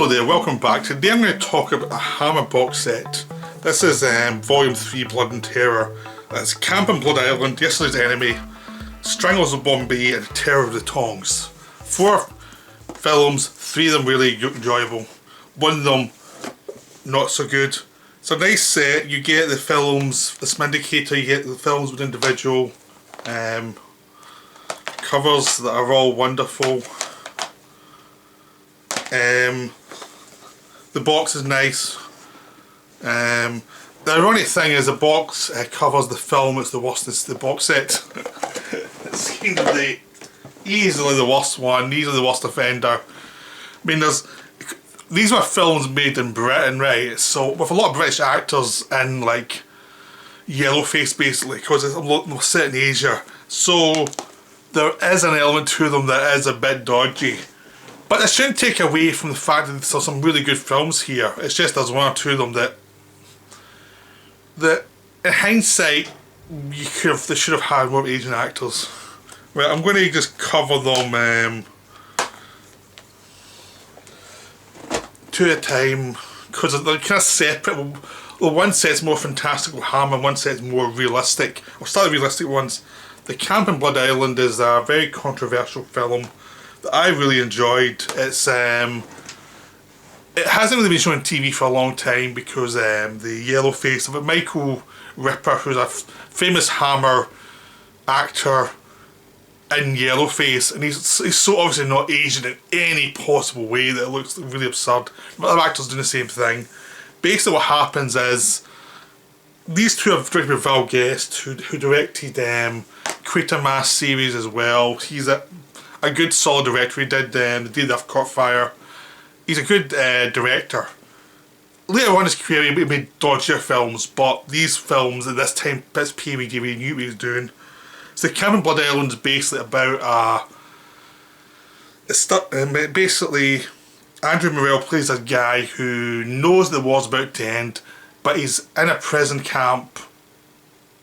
Hello there, welcome back. Today I'm going to talk about a Hammer box set. This is Volume 3 Blood and Terror. That's Camp on Blood Island, Yesterday's Enemy, Stranglers of Bombay and Terror of the Tongs. 4 films, 3 of them really enjoyable, 1 of them not so good. It's a nice set. You get the films, this indicator, you get the films with individual covers that are all wonderful. The box is nice. The ironic thing is the box covers the film. It's the worst. It's the box set. It's kind of easily the worst one, easily the worst offender. I mean, these were films made in Britain, right? So with a lot of British actors in like yellowface, basically, because it's set in Asia. So there is an element to them that is a bit dodgy. But it shouldn't take away from the fact that there's some really good films here. It's just there's 1 or 2 of them that in hindsight they should have had more Asian actors. Right, I'm going to just cover them 2 at a time because they're kind of separate. Well, one set's more fantastical Hammer and one set's more realistic. I'll start with the realistic ones. The Camp on Blood Island is a very controversial film that I really enjoyed. It's it hasn't really been shown on TV for a long time because the yellow face of it. Michael Ripper, who's a famous Hammer actor in yellowface, and he's so obviously not Asian in any possible way that it looks really absurd. But other actors doing the same thing. Basically what happens is these 2 have directed by Val Guest, who directed Quatermass series as well. He's a good solid director. He did The Day That Caught Fire. He's a good director. Later on in his career he made dodgier films, but these films at this time, this period, he really knew what he was doing. So Camp on Blood Island is basically about basically Andrew Morell plays a guy who knows the war's about to end, but he's in a prison camp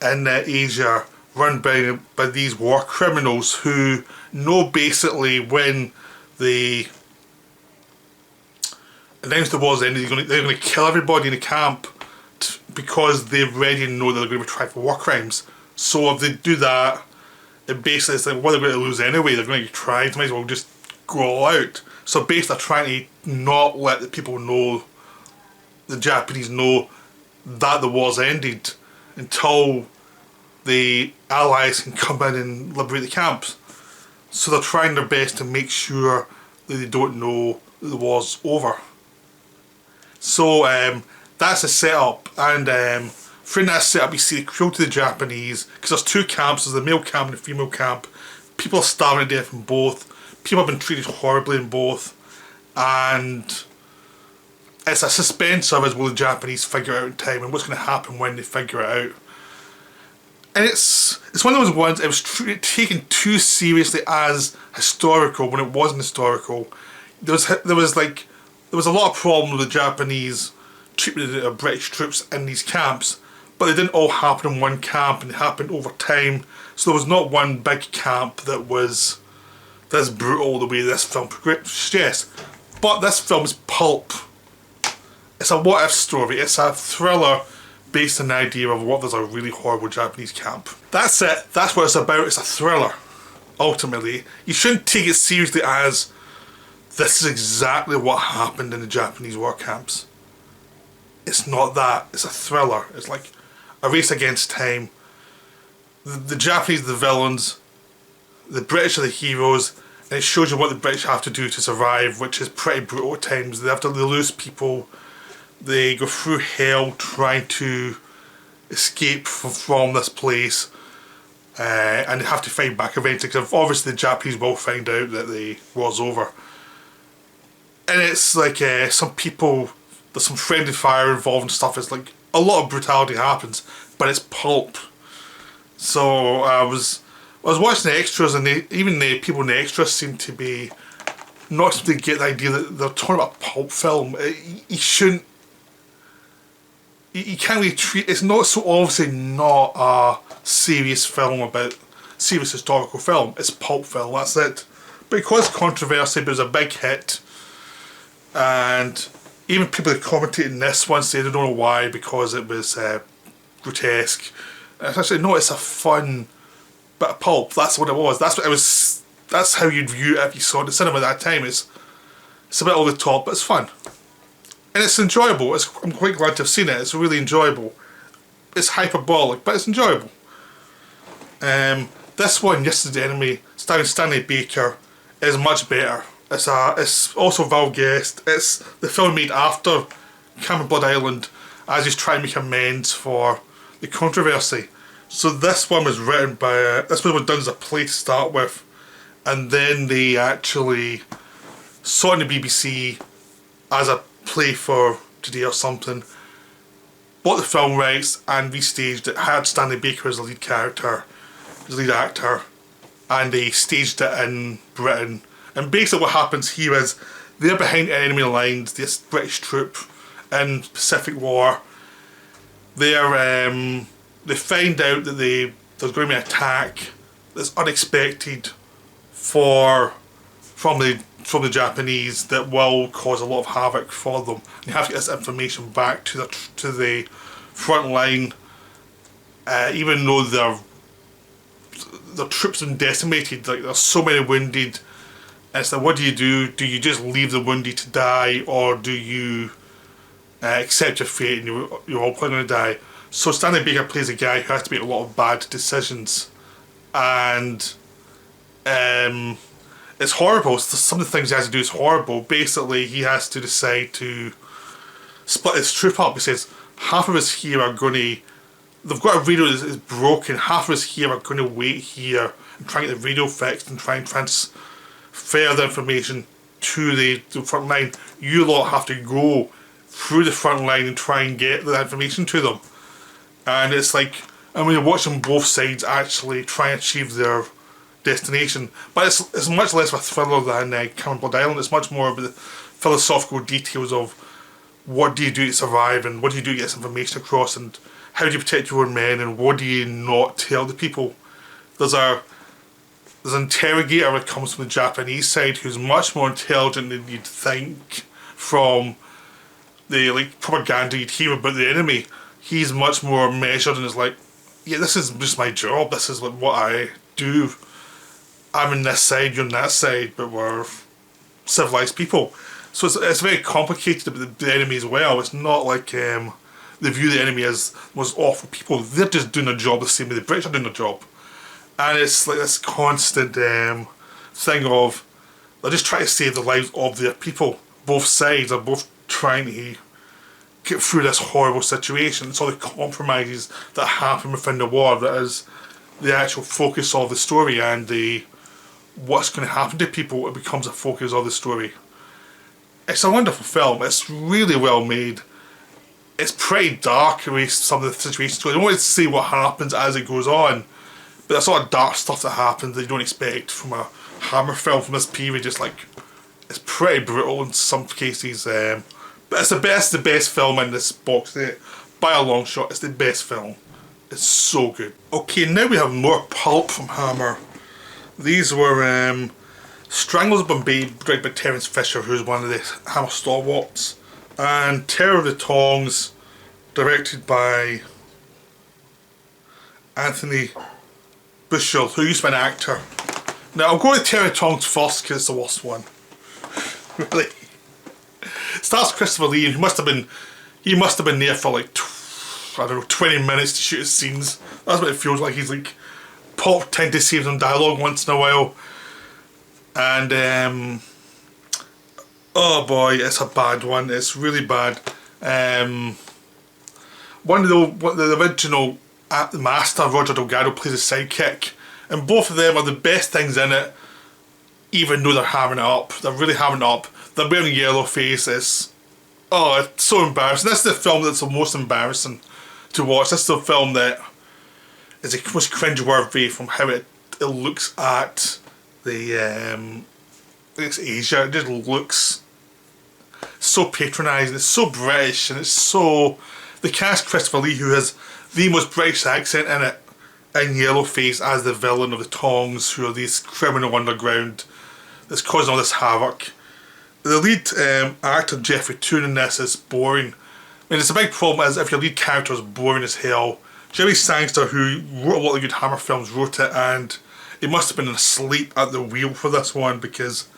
in Asia run by these war criminals who know basically when they announce the war's ended, they're going to kill everybody in the camp because they already know that they're going to be tried for war crimes. So if they do that, it basically it's like, what they're going to lose anyway, they're going to get tried, might as well just go all out. So basically they're trying to not let the people know, the Japanese know that the war's ended until the Allies can come in and liberate the camps. So they're trying their best to make sure that they don't know that the war's over. So that's the setup, and from that setup you see the cruelty to the Japanese, because there's 2 camps, there's the male camp and the female camp. People are starving to death in both, people have been treated horribly in both, and it's a suspense of as will the Japanese figure it out in time and what's going to happen when they figure it out. And it's one of those ones, it was taken too seriously as historical when it wasn't historical. There was a lot of problems with the Japanese treatment of British troops in these camps, but they didn't all happen in one camp, and they happened over time. So there was not one big camp that was this brutal the way this film progressed. Yes, but this film is pulp. It's a what-if story. It's a thriller based on the idea of what there's a really horrible Japanese camp. That's it. That's what it's about. It's a thriller. Ultimately, you shouldn't take it seriously as this is exactly what happened in the Japanese war camps. It's not that. It's a thriller. It's like a race against time. The Japanese are the villains, the British are the heroes, and it shows you what the British have to do to survive, which is pretty brutal at times. They lose people. They go through hell trying to escape from this place, and they have to fight back eventually, because obviously the Japanese will find out that the war's over. And it's like some people, there's some friendly fire involved and stuff. It's like a lot of brutality happens, but it's pulp. So I was watching the extras, and even the people in the extras seem to be not to get the idea that they're talking about pulp film. You shouldn't. You can't really treat. It's not so obviously not a serious film about serious historical film. It's pulp film. That's it. But it caused controversy. But it was a big hit. And even people that commentated in this one say they don't know why, because it was grotesque. And it's actually, no, it's a fun bit of pulp. That's what it was. That's what it was. That's how you'd view it if you saw it in the cinema at that time. It's a bit over the top, but it's fun. And it's enjoyable. I'm quite glad to have seen it. It's really enjoyable. It's hyperbolic, but it's enjoyable. This one, Yesterday's Enemy, starring Stanley Baker, is much better. It's also Val Guest. It's the film made after Cameron Blood Island, as he's trying to make amends for the controversy. So this one was written by, this one was done as a play to start with, and then they actually saw it on the BBC as a play for today or something, bought the film rights and restaged it, had Stanley Baker as the lead character, as the lead actor, and they staged it in Britain. And basically what happens here is they're behind enemy lines, this British troop in Pacific War. They find out that there's going to be an attack that's unexpected from the Japanese that will cause a lot of havoc for them. And you have to get this information back to the front line, even though their troops have been decimated. Like, there's so many wounded. And it's like, what do? Do you just leave the wounded to die, or do you accept your fate and you're all probably going to die? So Stanley Baker plays a guy who has to make a lot of bad decisions, and it's horrible. Some of the things he has to do is horrible. Basically, he has to decide to split his troop up. He says half of us here are going to, they've got a radio that is broken, half of us here are going to wait here and try and get the radio fixed and try and transfer the information to the front line. You lot have to go through the front line and try and get the information to them. And it's like, and when you're watching both sides actually try and achieve their destination, but it's much less of a thriller than Cameron Blood Island. It's much more of the philosophical details of what do you do to survive, and what do you do to get this information across, and how do you protect your own men, and what do you not tell the people. There's an interrogator that comes from the Japanese side who's much more intelligent than you'd think from the propaganda you'd hear about the enemy. He's much more measured and is like, yeah, this is just my job, this is what I do. I'm on this side, you're on that side, but we're civilized people. So it's very complicated about the enemy as well. It's not like they view the enemy as was awful people. They're just doing their job the same way the British are doing their job. And it's like this constant thing of, they're just trying to save the lives of their people. Both sides are both trying to get through this horrible situation. It's all the compromises that happen within the war that is the actual focus of the story, and what's going to happen to people, it becomes a focus of the story. It's a wonderful film. It's really well made. It's pretty dark the way some of the situations go. I don't want to see what happens as it goes on, but there's a lot of dark stuff that happens that you don't expect from a Hammer film from this period. It's like, it's pretty brutal in some cases, but it's the best film in this box set by a long shot. It's the best film. It's so good. Okay, now we have more pulp from Hammer. These were Stranglers of Bombay, directed by Terence Fisher, who's one of the Hammer stalwarts, and Terror of the Tongs, directed by Anthony Bushell, who used to be an actor. Now I'll go with Terror of the Tongs first because it's the worst one. Really. It stars Christopher Lee, and he must have been there for like, I don't know, 20 minutes to shoot his scenes. That's what it feels like. He's like pop tend to save some dialogue once in a while. And oh boy, it's a bad one. It's really bad. One of the original master, Roger Delgado, plays a sidekick, and both of them are the best things in it, even though they're hamming it up. They're really hamming it up. They're wearing yellow faces. Oh, it's so embarrassing. This is the film that's the most embarrassing to watch. This is the film that is the most cringeworthy from how it looks at it's Asia. It just looks so patronising. It's so British, and it's so, the cast Christopher Lee, who has the most British accent in it, in yellowface as the villain of the Tongs, who are this criminal underground that's causing all this havoc. The lead actor Jeffrey Toon in this is boring. I mean, it's a big problem is if your lead character is boring as hell. Jerry Sangster, who wrote a lot of good Hammer films, wrote it, and he must have been asleep at the wheel for this one, because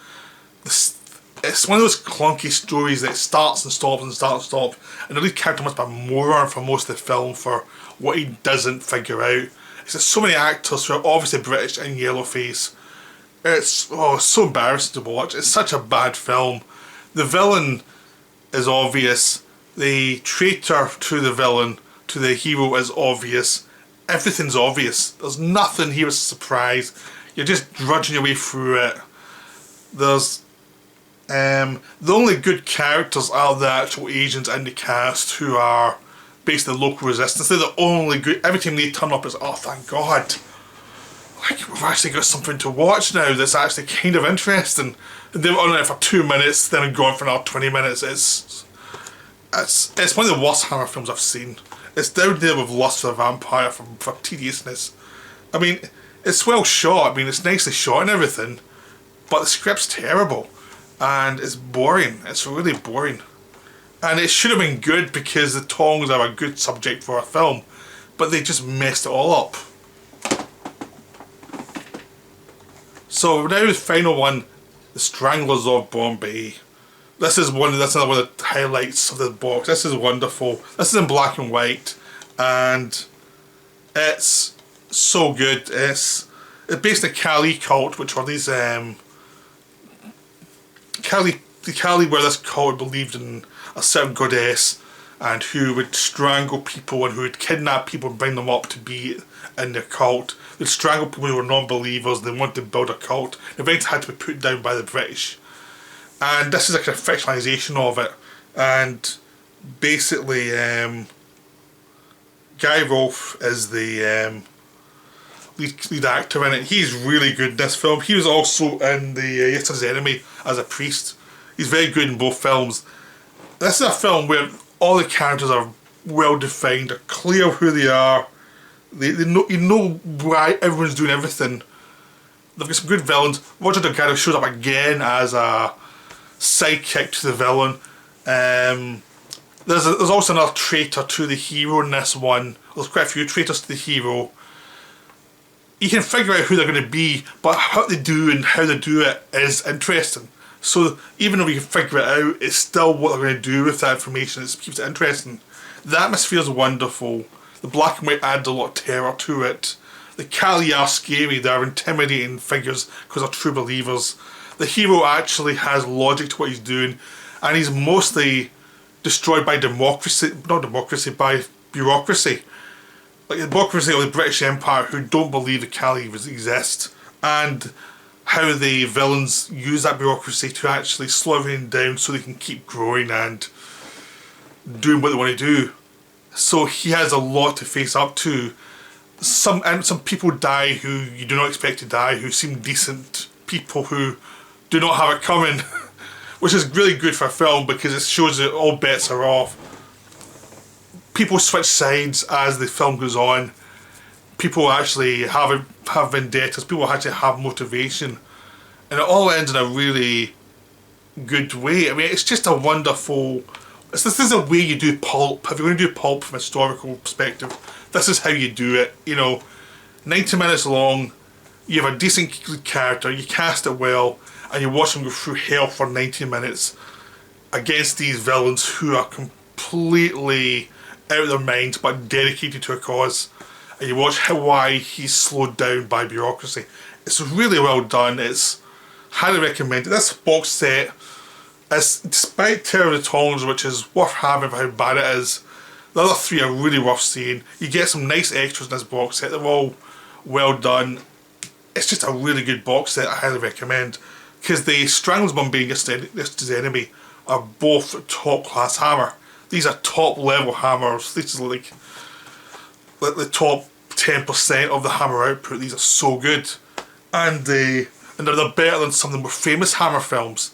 it's one of those clunky stories that starts and stops and starts and stops, and the lead character must be a moron for most of the film for what he doesn't figure out. It's just so many actors who are obviously British and yellowface. It's so embarrassing to watch. It's such a bad film. The villain is obvious. The traitor to the villain, to the hero, is obvious. Everything's obvious. There's nothing here as a surprise. You're just drudging your way through it. There's the only good characters are the actual agents in the cast who are basically local resistance. They're the only good. Every time they turn up, it's oh thank God. Like, we've actually got something to watch now that's actually kind of interesting. They were on there for 2 minutes, then gone for another 20 minutes. It's one of the worst Hammer films I've seen. It's down there with Lust for the Vampire for tediousness. I mean, it's well shot. I mean, it's nicely shot and everything, but the script's terrible and it's boring. It's really boring, and it should have been good because the Tongs are a good subject for a film, but they just messed it all up. So now the final one, The Stranglers of Bombay. This is another one of the highlights of the box. This is wonderful. This is in black and white, and it's so good. It's based on the Kali cult, which are these the Kali were this cult believed in a certain goddess, and who would strangle people and who would kidnap people and bring them up to be in their cult. They'd strangle people who were non-believers. They wanted to build a cult. They eventually had to be put down by the British. And this is like a fictionalisation of it. And basically, Guy Rolfe is the lead actor in it. He's really good in this film. He was also in the Yesterday's Enemy as a priest. He's very good in both films. This is a film where all the characters are well defined. They're clear who they are. They know, you know why everyone's doing everything. They've got some good villains. Roger Delgado shows up again as a sidekick to the villain. There's also another traitor to the hero in this one. There's quite a few traitors to the hero. You can figure out who they're going to be, but what they do and how they do it is interesting. So even though you can figure it out, it's still what they're going to do with that information. It keeps it interesting. The atmosphere is wonderful. The black and white adds a lot of terror to it. The Kali are scary. They're intimidating figures because they're true believers. The hero actually has logic to what he's doing, and he's mostly destroyed by by bureaucracy. Like the bureaucracy of the British Empire who don't believe the Kali exist, and how the villains use that bureaucracy to actually slow everything down so they can keep growing and doing what they want to do. So he has a lot to face up to. Some people die who you do not expect to die, who seem decent people who do not have it coming, which is really good for a film because it shows that all bets are off. People switch sides as the film goes on. People actually have vendettas. People actually have motivation, and it all ends in a really good way. I mean, it's just a wonderful. This is a way you do pulp. If you're going to do pulp from a historical perspective, this is how you do it. You know, 90 minutes long. You have a decent character. You cast it well, and you watch them go through hell for 90 minutes against these villains who are completely out of their minds but dedicated to a cause. And you watch why he's slowed down by bureaucracy. It's really well done. It's highly recommended. This box set is, despite Terror of the Tongs, which is worth having for how bad it is, the other three are really worth seeing. You get some nice extras in this box set. They're all well done. It's just a really good box set. I highly recommend, because the Stranglers, Bombay and Yesterday's Enemy are both top class Hammer. These are top level Hammers. This is like the top 10% of the Hammer output. These are so good, and they're better than some of the more famous Hammer films.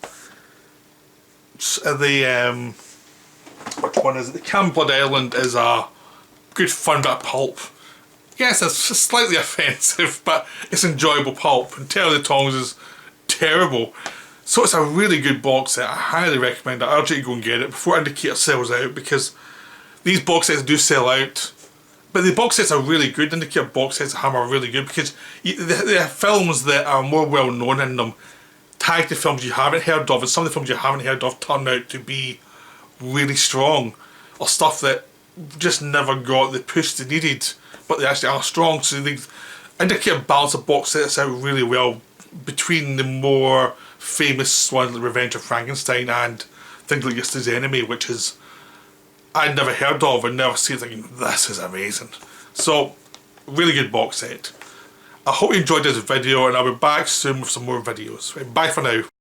Which one is it? The Camp Blood Island is a good fun bit of pulp. Yes, it's slightly offensive, but it's enjoyable pulp. And Terror of the Tongs is terrible. So it's a really good box set. I highly recommend it. I urge you to go and get it before Indicator sells out, because these box sets do sell out. But the box sets are really good. Indicator box sets are really good because they have films that are more well known in them, tagged to films you haven't heard of, and some of the films you haven't heard of turn out to be really strong, or stuff that just never got the push they needed, but they actually are strong. So they Indicator balance the box sets out really well between the more famous ones like Revenge of Frankenstein and things like Yesterday's Enemy, which is I'd never heard of and never seen, thinking this is amazing. So really good box set. I hope you enjoyed this video, and I'll be back soon with some more videos. Bye for now.